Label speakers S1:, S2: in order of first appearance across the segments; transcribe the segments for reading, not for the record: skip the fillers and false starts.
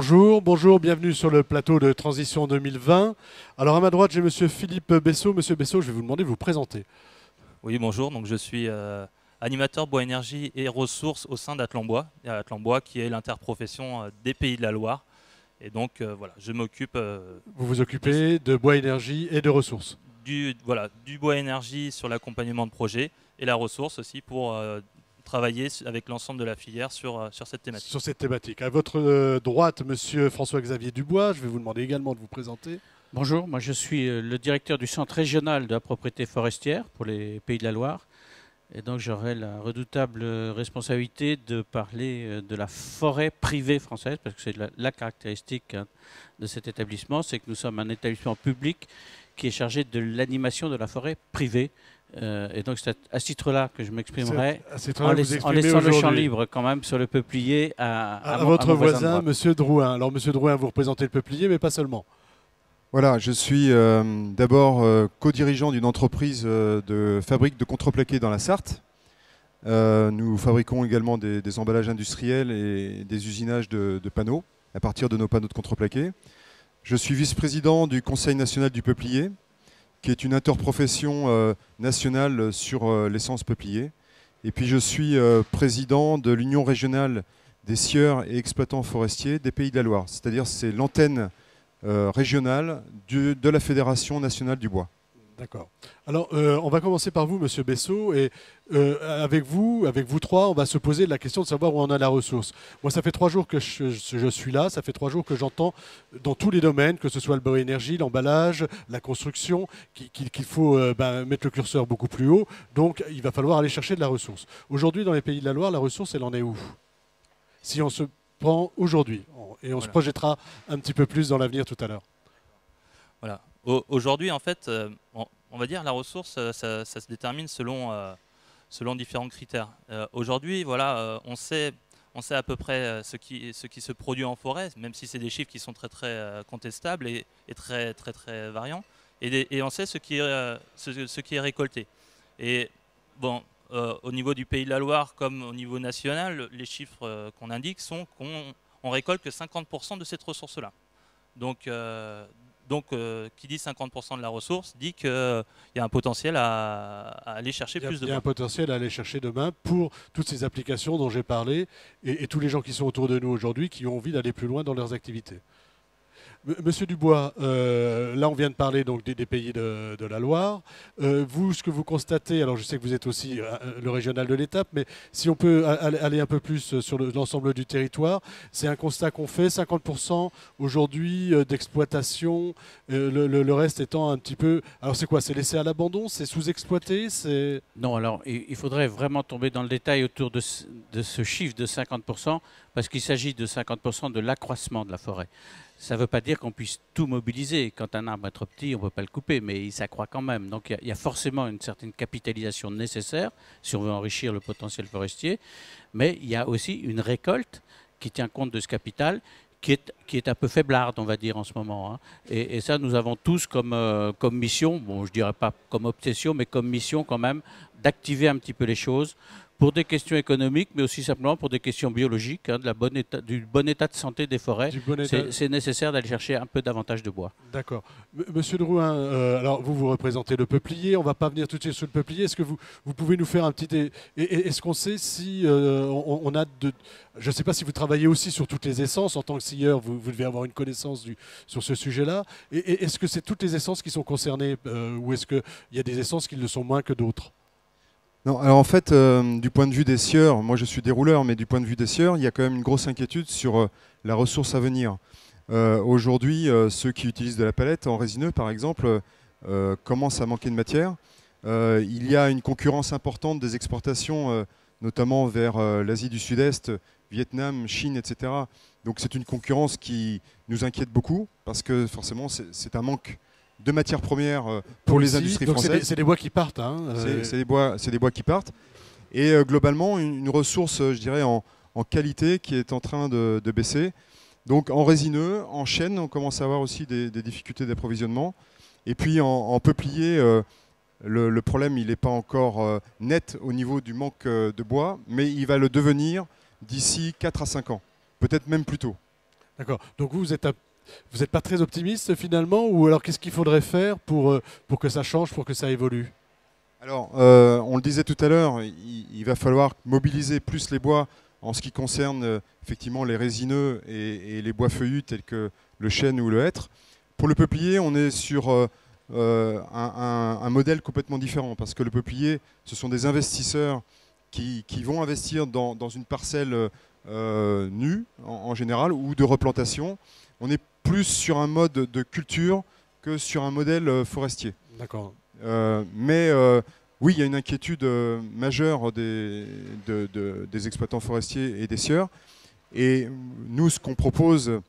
S1: Bonjour, bonjour, bienvenue sur le plateau de Transition 2020. Alors à ma droite, j'ai Monsieur Philippe Bessot. Monsieur Bessot, je vais vous demander de vous présenter.
S2: Oui, bonjour. Donc, je suis animateur bois énergie et ressources au sein d'Atlanbois. Atlanbois qui est l'interprofession des Pays de la Loire. Et donc, voilà, je m'occupe
S1: Vous vous occupez de bois énergie et de ressources.
S2: du bois énergie sur l'accompagnement de projets et la ressource aussi pour travailler avec l'ensemble de la filière sur cette thématique.
S1: Sur cette thématique. À votre droite, Monsieur François-Xavier Dubois. Je vais vous demander également de vous présenter.
S3: Bonjour, moi je suis le directeur du Centre régional de la propriété forestière pour les Pays de la Loire. Et donc j'aurai la redoutable responsabilité de parler de la forêt privée française, parce que c'est la caractéristique de cet établissement, c'est que nous sommes un établissement public qui est chargé de l'animation de la forêt privée. Et donc c'est à ce titre-là que je m'exprimerai, en laissant le champ libre quand même sur le peuplier à
S1: votre
S3: mon
S1: voisin, Monsieur Drouin. Alors Monsieur Drouin, vous représentez le peuplier, mais pas seulement.
S4: Voilà, je suis d'abord co-dirigeant d'une entreprise de fabrique de contreplaqué dans la Sarthe. Nous fabriquons également des emballages industriels et des usinages de panneaux à partir de nos panneaux de contreplaqué. Je suis vice-président du Conseil national du peuplier, qui est une interprofession nationale sur l'essence peuplier. Et puis je suis président de l'Union régionale des scieurs et exploitants forestiers des Pays de la Loire. C'est-à-dire c'est l'antenne régionale de la Fédération nationale du bois.
S1: D'accord. Alors, on va commencer par vous, Monsieur Bessot, et avec vous trois, on va se poser la question de savoir où en a la ressource. Moi, ça fait 3 jours que je suis là, ça fait 3 jours que j'entends dans tous les domaines, que ce soit le bois énergie, l'emballage, la construction, qu'il faut mettre le curseur beaucoup plus haut. Donc, il va falloir aller chercher de la ressource. Aujourd'hui, dans les Pays de la Loire, la ressource, elle en est où? Si on se prend aujourd'hui, et on se projettera un petit peu plus dans l'avenir tout à l'heure.
S2: Voilà. Aujourd'hui, en fait, on va dire la ressource, ça se détermine selon différents critères. Aujourd'hui, voilà, on sait à peu près ce qui se produit en forêt, même si c'est des chiffres qui sont très très contestables et très très très variants. Et on sait ce qui est récolté. Et bon, au niveau du Pays de la Loire comme au niveau national, les chiffres qu'on indique sont qu'on récolte que 50% de cette ressource-là. Donc, qui dit 50% de la ressource dit qu'il y a un potentiel à aller chercher plus de bois.
S1: Il y a un potentiel à aller chercher demain pour toutes ces applications dont j'ai parlé et tous les gens qui sont autour de nous aujourd'hui qui ont envie d'aller plus loin dans leurs activités. Monsieur Dubois, là on vient de parler donc des pays de la Loire. Vous, ce que vous constatez, alors je sais que vous êtes aussi le régional de l'étape, mais si on peut aller un peu plus sur l'ensemble du territoire, c'est un constat qu'on fait, 50% aujourd'hui d'exploitation, le reste étant un petit peu... Alors c'est quoi? C'est laissé à l'abandon? C'est sous-exploité?
S3: Non, alors il faudrait vraiment tomber dans le détail autour de ce chiffre de 50%, parce qu'il s'agit de 50% de l'accroissement de la forêt. Ça ne veut pas dire qu'on puisse tout mobiliser. Quand un arbre est trop petit, on ne peut pas le couper, mais il s'accroît quand même. Donc il y a forcément une certaine capitalisation nécessaire si on veut enrichir le potentiel forestier. Mais il y a aussi une récolte qui tient compte de ce capital, qui est un peu faiblarde, on va dire, en ce moment. Et ça, nous avons tous comme mission, bon, je ne dirais pas comme obsession, mais comme mission quand même, d'activer un petit peu les choses pour des questions économiques, mais aussi simplement pour des questions biologiques, du bon état de santé des forêts. C'est nécessaire d'aller chercher un peu davantage de bois.
S1: D'accord. Monsieur Drouin, alors vous représentez le peuplier, on ne va pas venir tout de suite sur le peuplier. Est-ce que vous pouvez nous faire un petit... Est-ce qu'on sait si on a de... Je ne sais pas si vous travaillez aussi sur toutes les essences. En tant que scieur, vous devez avoir une connaissance sur ce sujet-là. Et est-ce que c'est toutes les essences qui sont concernées ou est-ce qu'il y a des essences qui le sont moins que d'autres?
S4: Non, alors en fait, du point de vue des scieurs, moi je suis dérouleur, mais du point de vue des scieurs, il y a quand même une grosse inquiétude sur la ressource à venir. Aujourd'hui, ceux qui utilisent de la palette en résineux, par exemple, commencent à manquer de matière. Il y a une concurrence importante des exportations, notamment vers l'Asie du Sud-Est, Vietnam, Chine, etc. Donc c'est une concurrence qui nous inquiète beaucoup, parce que forcément c'est un manque de matières premières pour les industries françaises.
S1: C'est des bois qui partent. Hein,
S4: c'est des bois qui partent. Et globalement, une ressource, je dirais, en qualité qui est en train de baisser. Donc en résineux, en chêne, on commence à avoir aussi des difficultés d'approvisionnement. Et puis en peuplier, le problème, il n'est pas encore net au niveau du manque de bois, mais il va le devenir d'ici 4 à 5 ans, peut-être même plus tôt.
S1: D'accord. Donc vous n'êtes pas très optimiste finalement, ou alors qu'est-ce qu'il faudrait faire pour que ça change, pour que ça évolue?
S4: Alors, on le disait tout à l'heure, il va falloir mobiliser plus les bois en ce qui concerne effectivement les résineux et les bois feuillus tels que le chêne ou le hêtre. Pour le peuplier, on est sur un modèle complètement différent, parce que le peuplier, ce sont des investisseurs qui vont investir dans une parcelle nue en général, ou de replantation. On est plus sur un mode de culture que sur un modèle forestier.
S1: D'accord.
S4: Oui, il y a une inquiétude majeure des exploitants forestiers et des sieurs. Et nous, ce qu'on propose,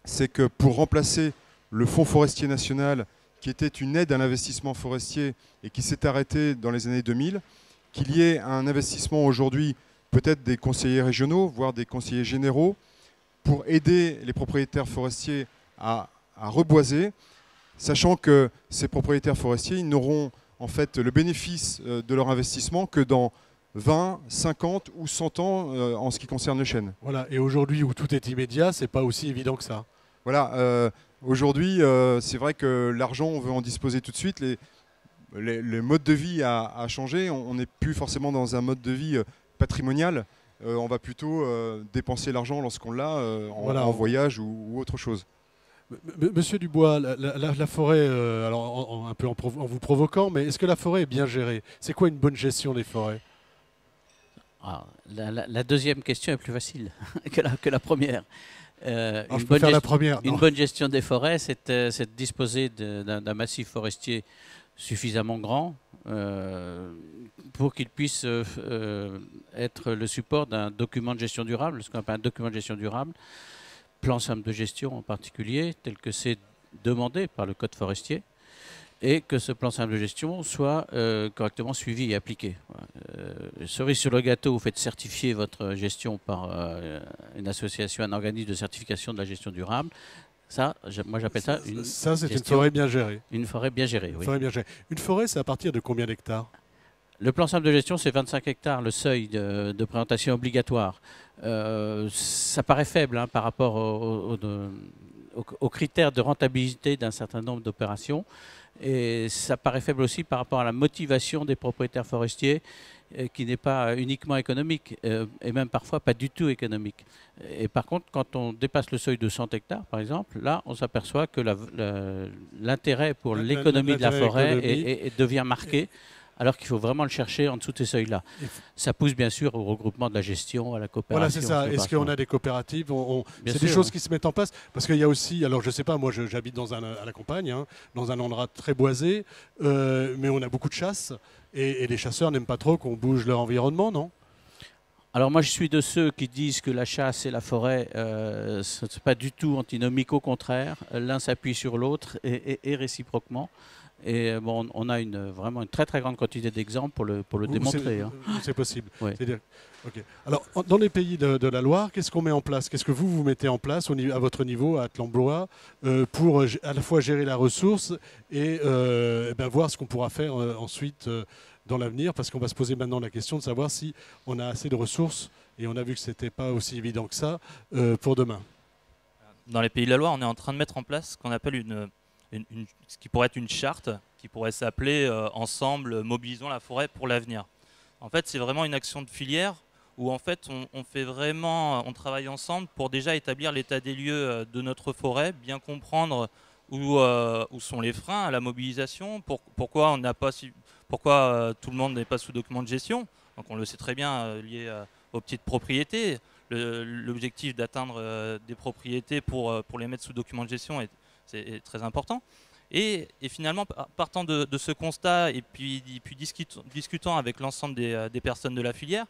S4: c'est que pour remplacer le Fonds forestier national, qui était une aide à l'investissement forestier et qui s'est arrêté dans les années 2000, qu'il y ait un investissement aujourd'hui, peut-être des conseillers régionaux, voire des conseillers généraux, pour aider les propriétaires forestiers à reboiser, sachant que ces propriétaires forestiers, ils n'auront en fait le bénéfice de leur investissement que dans 20, 50 ou 100 ans en ce qui concerne le chêne.
S1: Voilà. Et aujourd'hui, où tout est immédiat, c'est pas aussi évident que ça.
S4: Voilà. Aujourd'hui, c'est vrai que l'argent, on veut en disposer tout de suite. Le mode de vie a changé. On n'est plus forcément dans un mode de vie patrimonial. On va plutôt dépenser l'argent lorsqu'on l'a en voyage ou autre chose.
S1: Monsieur Dubois, la forêt, alors un peu en vous provoquant, mais est-ce que la forêt est bien gérée? C'est quoi une bonne gestion des forêts?
S3: La deuxième question est plus facile que la première.
S1: Je peux faire la première.
S3: Une bonne gestion des forêts, c'est de disposer d'un massif forestier suffisamment grand pour qu'il puisse être le support d'un document de gestion durable, ce qu'on appelle un document de gestion durable, plan simple de gestion en particulier, tel que c'est demandé par le Code forestier, et que ce plan simple de gestion soit correctement suivi et appliqué. Cerise sur le gâteau, vous faites certifier votre gestion par une association, un organisme de certification de la gestion durable. Ça, moi j'appelle ça une
S1: forêt bien gérée.
S3: Une forêt bien gérée, oui.
S1: Une forêt, c'est à partir de combien d'hectares?
S3: Le plan simple de gestion, c'est 25 hectares, le seuil de présentation obligatoire. Ça paraît faible par rapport aux critères de rentabilité d'un certain nombre d'opérations. Et ça paraît faible aussi par rapport à la motivation des propriétaires forestiers, qui n'est pas uniquement économique, et même parfois pas du tout économique. Et par contre, quand on dépasse le seuil de 100 hectares, par exemple, là, on s'aperçoit que l'intérêt pour l'économie de la forêt devient marqué, alors qu'il faut vraiment le chercher en dessous de ces seuils-là. Ça pousse bien sûr au regroupement de la gestion, à la coopération.
S1: Voilà, c'est ça. Est-ce qu'on a des coopératives? C'est des choses qui se mettent en place. Parce qu'il y a aussi, alors je ne sais pas, moi j'habite à la campagne, dans un endroit très boisé, mais on a beaucoup de chasse, et les chasseurs n'aiment pas trop qu'on bouge leur environnement, non?
S3: Alors moi je suis de ceux qui disent que la chasse et la forêt, ce n'est pas du tout antinomique, au contraire. L'un s'appuie sur l'autre et réciproquement. Et bon, on a vraiment une très très grande quantité d'exemples pour le démontrer.
S1: C'est possible.
S3: Oui.
S1: Okay. Alors, dans les pays de la Loire, qu'est-ce qu'on met en place? Qu'est-ce que vous mettez en place à votre niveau, à Atlan-Blois, pour à la fois gérer la ressource et voir ce qu'on pourra faire ensuite dans l'avenir? Parce qu'on va se poser maintenant la question de savoir si on a assez de ressources, et on a vu que ce n'était pas aussi évident que ça, pour demain.
S2: Dans les pays de la Loire, on est en train de mettre en place ce qu'on appelle ce qui pourrait être une charte, qui pourrait s'appeler Ensemble, mobilisons la forêt pour l'avenir. En fait, c'est vraiment une action de filière où en fait on travaille ensemble pour déjà établir l'état des lieux de notre forêt, bien comprendre où sont les freins à la mobilisation, pourquoi tout le monde n'est pas sous document de gestion. Donc on le sait très bien, lié aux petites propriétés. L'objectif d'atteindre des propriétés pour les mettre sous document de gestion c'est très important. Et finalement, partant de ce constat et puis discutant avec l'ensemble des personnes de la filière,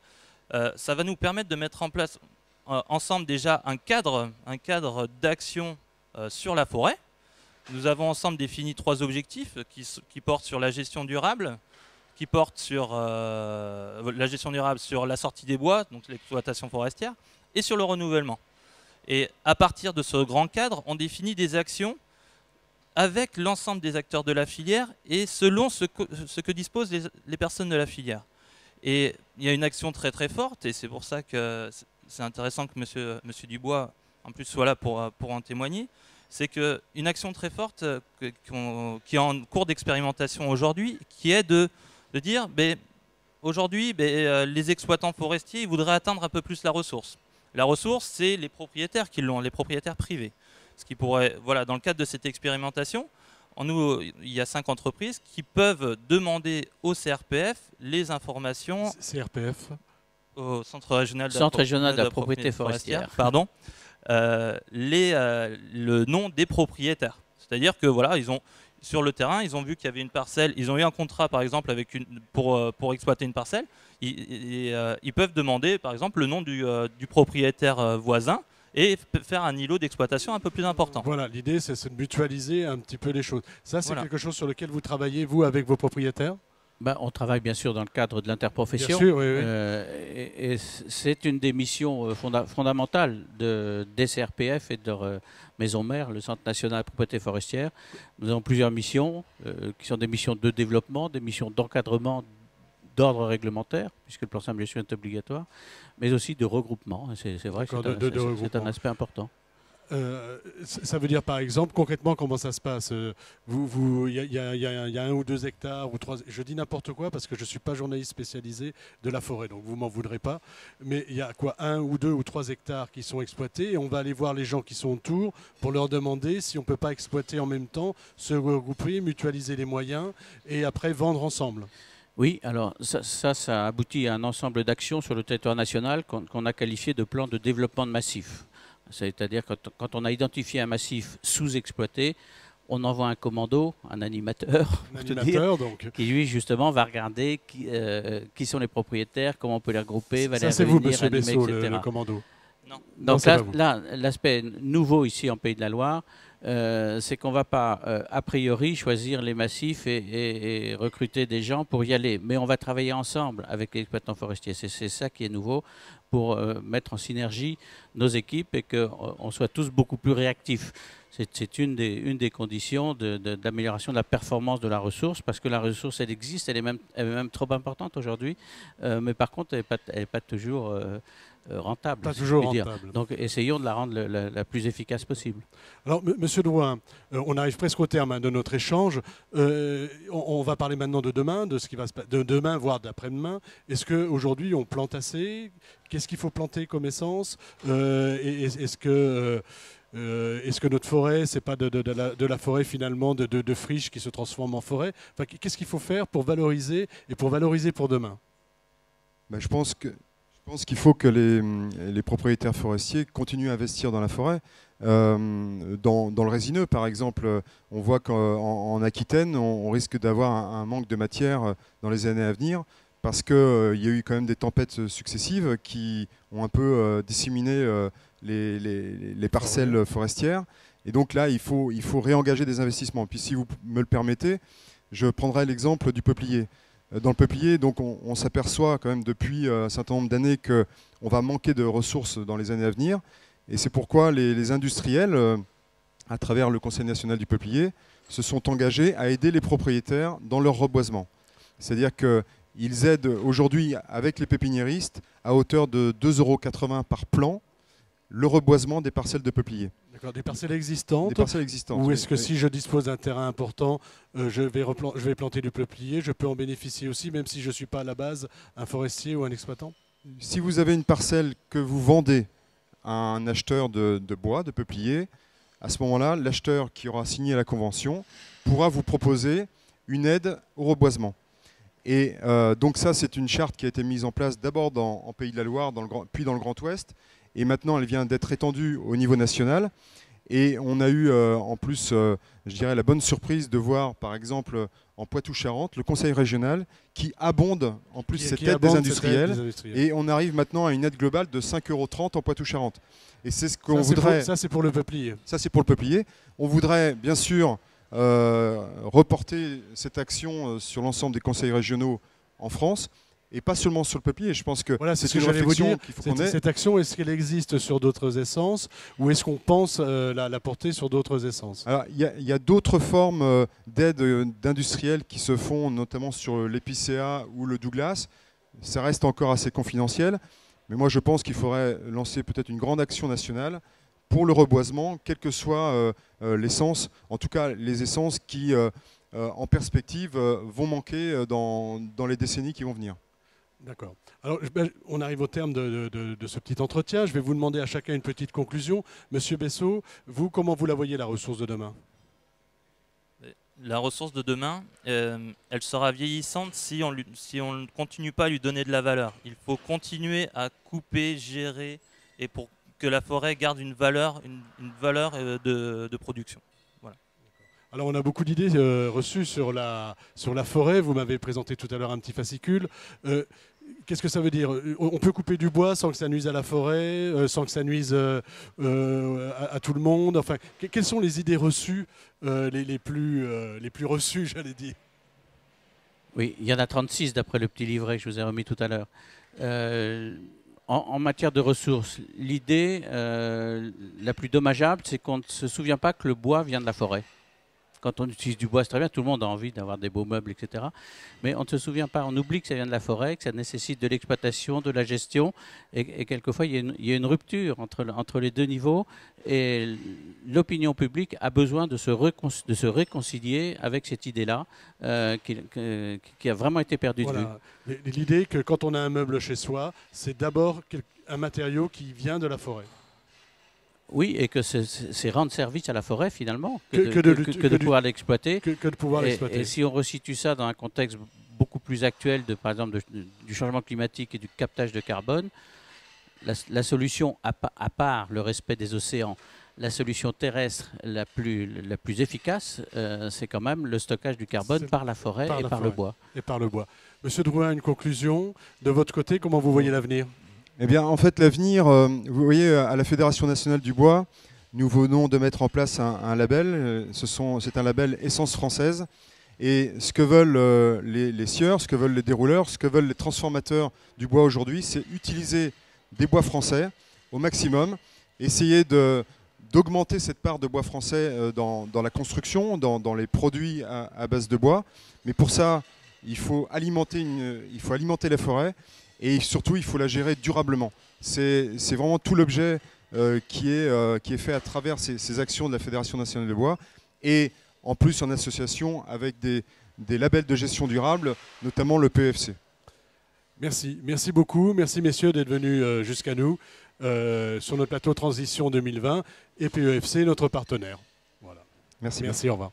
S2: ça va nous permettre de mettre en place ensemble déjà un cadre d'action sur la forêt. Nous avons ensemble défini 3 objectifs qui portent sur la gestion durable, qui portent sur la gestion durable sur la sortie des bois, donc l'exploitation forestière, et sur le renouvellement. Et à partir de ce grand cadre, on définit des actions avec l'ensemble des acteurs de la filière et selon ce que disposent les personnes de la filière. Et il y a une action très très forte, et c'est pour ça que c'est intéressant que monsieur Dubois en plus soit là pour en témoigner, c'est qu'une action très forte qui est en cours d'expérimentation aujourd'hui, qui est de dire, aujourd'hui, les exploitants forestiers ils voudraient atteindre un peu plus la ressource. La ressource, c'est les propriétaires qui l'ont, les propriétaires privés. Ce qui pourrait, voilà, dans le cadre de cette expérimentation, il y a 5 entreprises qui peuvent demander au CRPF les informations.
S1: CRPF
S2: Au Centre régional
S3: de la propriété forestière.
S2: Pardon. Le nom des propriétaires. C'est-à-dire que voilà, sur le terrain, ils ont vu qu'il y avait une parcelle, ils ont eu un contrat par exemple pour exploiter une parcelle. Ils peuvent demander par exemple le nom du propriétaire voisin et faire un îlot d'exploitation un peu plus important.
S1: Voilà, l'idée c'est de mutualiser un petit peu les choses. Ça, c'est
S2: voilà.
S1: quelque chose sur lequel vous travaillez, vous, avec vos propriétaires?
S3: On travaille bien sûr dans le cadre de l'interprofession.
S1: Bien sûr, oui, oui.
S3: Et c'est une des missions fondamentales des CRPF et de leur maison mère, le Centre national de propriété forestière. Nous avons plusieurs missions qui sont des missions de développement, des missions d'encadrement d'ordre réglementaire, puisque le plan simple de gestion est obligatoire, mais aussi de regroupement. C'est vrai que c'est un aspect important.
S1: Ça veut dire par exemple, concrètement, comment ça se passe? Il y a 1 ou 2 hectares ou 3, je dis n'importe quoi parce que je ne suis pas journaliste spécialisé de la forêt, donc vous m'en voudrez pas. Mais il y a quoi, 1 ou 2 ou 3 hectares qui sont exploités et on va aller voir les gens qui sont autour pour leur demander si on ne peut pas exploiter en même temps, se regrouper, mutualiser les moyens et après vendre ensemble.
S3: Oui, alors ça aboutit à un ensemble d'actions sur le territoire national qu'on a qualifié de plan de développement de massif. C'est-à-dire que quand on a identifié un massif sous-exploité, on envoie un commando, un animateur, qui lui justement va regarder qui sont les propriétaires, comment on peut les regrouper, va les
S1: c'est vous, monsieur Bessot, le commando.
S2: Non.
S3: Donc là, l'aspect nouveau ici en Pays de la Loire, c'est qu'on ne va pas a priori choisir les massifs et recruter des gens pour y aller, mais on va travailler ensemble avec les exploitants forestiers. C'est ça qui est nouveau, pour mettre en synergie nos équipes et qu'on soit tous beaucoup plus réactifs. C'est une des conditions d'amélioration de la performance de la ressource, parce que la ressource, elle existe, elle est même trop importante aujourd'hui, mais par contre, elle n'est pas toujours rentable.
S1: Pas toujours rentable.
S3: Donc, essayons de la rendre la plus efficace possible.
S1: Alors, Monsieur Drouin, on arrive presque au terme de notre échange. On va parler maintenant de demain, de ce qui va se passer, de demain, voire d'après-demain. Est-ce qu'aujourd'hui, on plante assez? Qu'est-ce qu'il faut planter comme essence? Est-ce que notre forêt, c'est pas de la forêt finalement de friches qui se transforme en forêt? Enfin, qu'est-ce qu'il faut faire pour valoriser et pour valoriser pour demain?
S4: Je pense qu'il faut que les propriétaires forestiers continuent à investir dans la forêt. Dans le résineux, par exemple, on voit qu'en Aquitaine, on risque d'avoir un manque de matière dans les années à venir, parce qu'il y a eu quand même des tempêtes successives qui ont un peu disséminé les parcelles forestières. Et donc là, il faut réengager des investissements. Puis si vous me le permettez, je prendrai l'exemple du peuplier. Dans le peuplier, donc, on s'aperçoit quand même depuis un certain nombre d'années qu'on va manquer de ressources dans les années à venir. Et c'est pourquoi les industriels, à travers le Conseil national du peuplier, se sont engagés à aider les propriétaires dans leur reboisement. C'est-à-dire qu'ils aident aujourd'hui, avec les pépiniéristes, à hauteur de 2,80 € par plan, le reboisement des parcelles de peuplier.
S1: D'accord, des parcelles existantes.
S4: Des parcelles existantes.
S1: Ou est-ce que si je dispose d'un terrain important, je vais planter du peuplier, je peux en bénéficier aussi, même si je ne suis pas à la base un forestier ou un exploitant?
S4: Si vous avez une parcelle que vous vendez à un acheteur de bois, de peuplier, à ce moment-là, l'acheteur qui aura signé la convention pourra vous proposer une aide au reboisement. Et donc ça, c'est une charte qui a été mise en place d'abord en Pays de la Loire, puis dans le Grand Ouest. Et maintenant, elle vient d'être étendue au niveau national. Et on a eu en plus, je dirais, la bonne surprise de voir, par exemple, en Poitou-Charentes, le conseil régional qui abonde en plus cette aide des industriels. Et on arrive maintenant à une aide globale de 5,30 € en Poitou-Charentes. Et c'est ce qu'on voudrait.
S1: Ça, c'est pour le peuplier.
S4: Ça, c'est pour le peuplier. On voudrait, bien sûr, reporter cette action sur l'ensemble des conseils régionaux en France. Et pas seulement sur le peuplier. Je pense que
S1: voilà,
S4: c'est une réflexion qu'il faut qu'on ait.
S1: Cette action, est-ce qu'elle existe sur d'autres essences ou est-ce qu'on pense la porter sur d'autres essences?
S4: Alors, il y a d'autres formes d'aide d'industriels qui se font, notamment sur l'épicéa ou le Douglas. Ça reste encore assez confidentiel. Mais moi, je pense qu'il faudrait lancer peut-être une grande action nationale pour le reboisement, quelle que soit l'essence, en tout cas les essences qui, en perspective, vont manquer dans les décennies qui vont venir.
S1: D'accord. Alors, on arrive au terme de ce petit entretien. Je vais vous demander à chacun une petite conclusion. Monsieur Bessot, vous, comment vous la voyez, la ressource de demain?
S2: La ressource de demain, elle sera vieillissante si on ne continue pas à lui donner de la valeur. Il faut continuer à couper, gérer, et pour que la forêt garde une valeur de production. Voilà.
S1: Alors on a beaucoup d'idées reçues sur la forêt. Vous m'avez présenté tout à l'heure un petit fascicule. Qu'est-ce que ça veut dire? On peut couper du bois sans que ça nuise à la forêt, sans que ça nuise à tout le monde. Enfin, quelles sont les idées reçues les plus reçues, j'allais dire?
S3: Oui, il y en a 36 d'après le petit livret que je vous ai remis tout à l'heure. En matière de ressources, l'idée la plus dommageable, c'est qu'on ne se souvient pas que le bois vient de la forêt. Quand on utilise du bois, c'est très bien, tout le monde a envie d'avoir des beaux meubles, etc. Mais on ne se souvient pas, on oublie que ça vient de la forêt, que ça nécessite de l'exploitation, de la gestion. Et quelquefois, il y a une rupture entre les deux niveaux. Et l'opinion publique a besoin de se réconcilier avec cette idée-là, qui a vraiment été perdue de vue.
S1: L'idée que quand on a un meuble chez soi, c'est d'abord un matériau qui vient de la forêt.
S3: Oui, et que c'est rendre service à la forêt finalement, que de pouvoir l'exploiter.
S1: Que de pouvoir l'exploiter.
S3: Et si on resitue ça dans un contexte beaucoup plus actuel, par exemple du changement climatique et du captage de carbone, la solution, à part le respect des océans, la solution terrestre la plus efficace, c'est quand même le stockage du carbone par la forêt et par le bois.
S1: Et par le bois. Monsieur Drouin, une conclusion de votre côté, comment vous voyez l'avenir?
S4: Eh bien, en fait, l'avenir, vous voyez, à la Fédération nationale du bois, nous venons de mettre en place un label. C'est un label Essence française. Et ce que veulent les scieurs, ce que veulent les dérouleurs, ce que veulent les transformateurs du bois aujourd'hui, c'est utiliser des bois français au maximum, essayer d'augmenter cette part de bois français dans la construction, dans les produits à base de bois. Mais pour ça, il faut alimenter la forêt. Et surtout, il faut la gérer durablement. C'est vraiment tout l'objet qui est fait à travers ces actions de la Fédération nationale de bois. Et en plus, en association avec des labels de gestion durable, notamment le PEFC.
S1: Merci. Merci beaucoup. Merci, messieurs, d'être venus jusqu'à nous sur notre plateau Transition 2020 et PEFC, notre partenaire. Voilà.
S4: Merci.
S1: Merci, au revoir.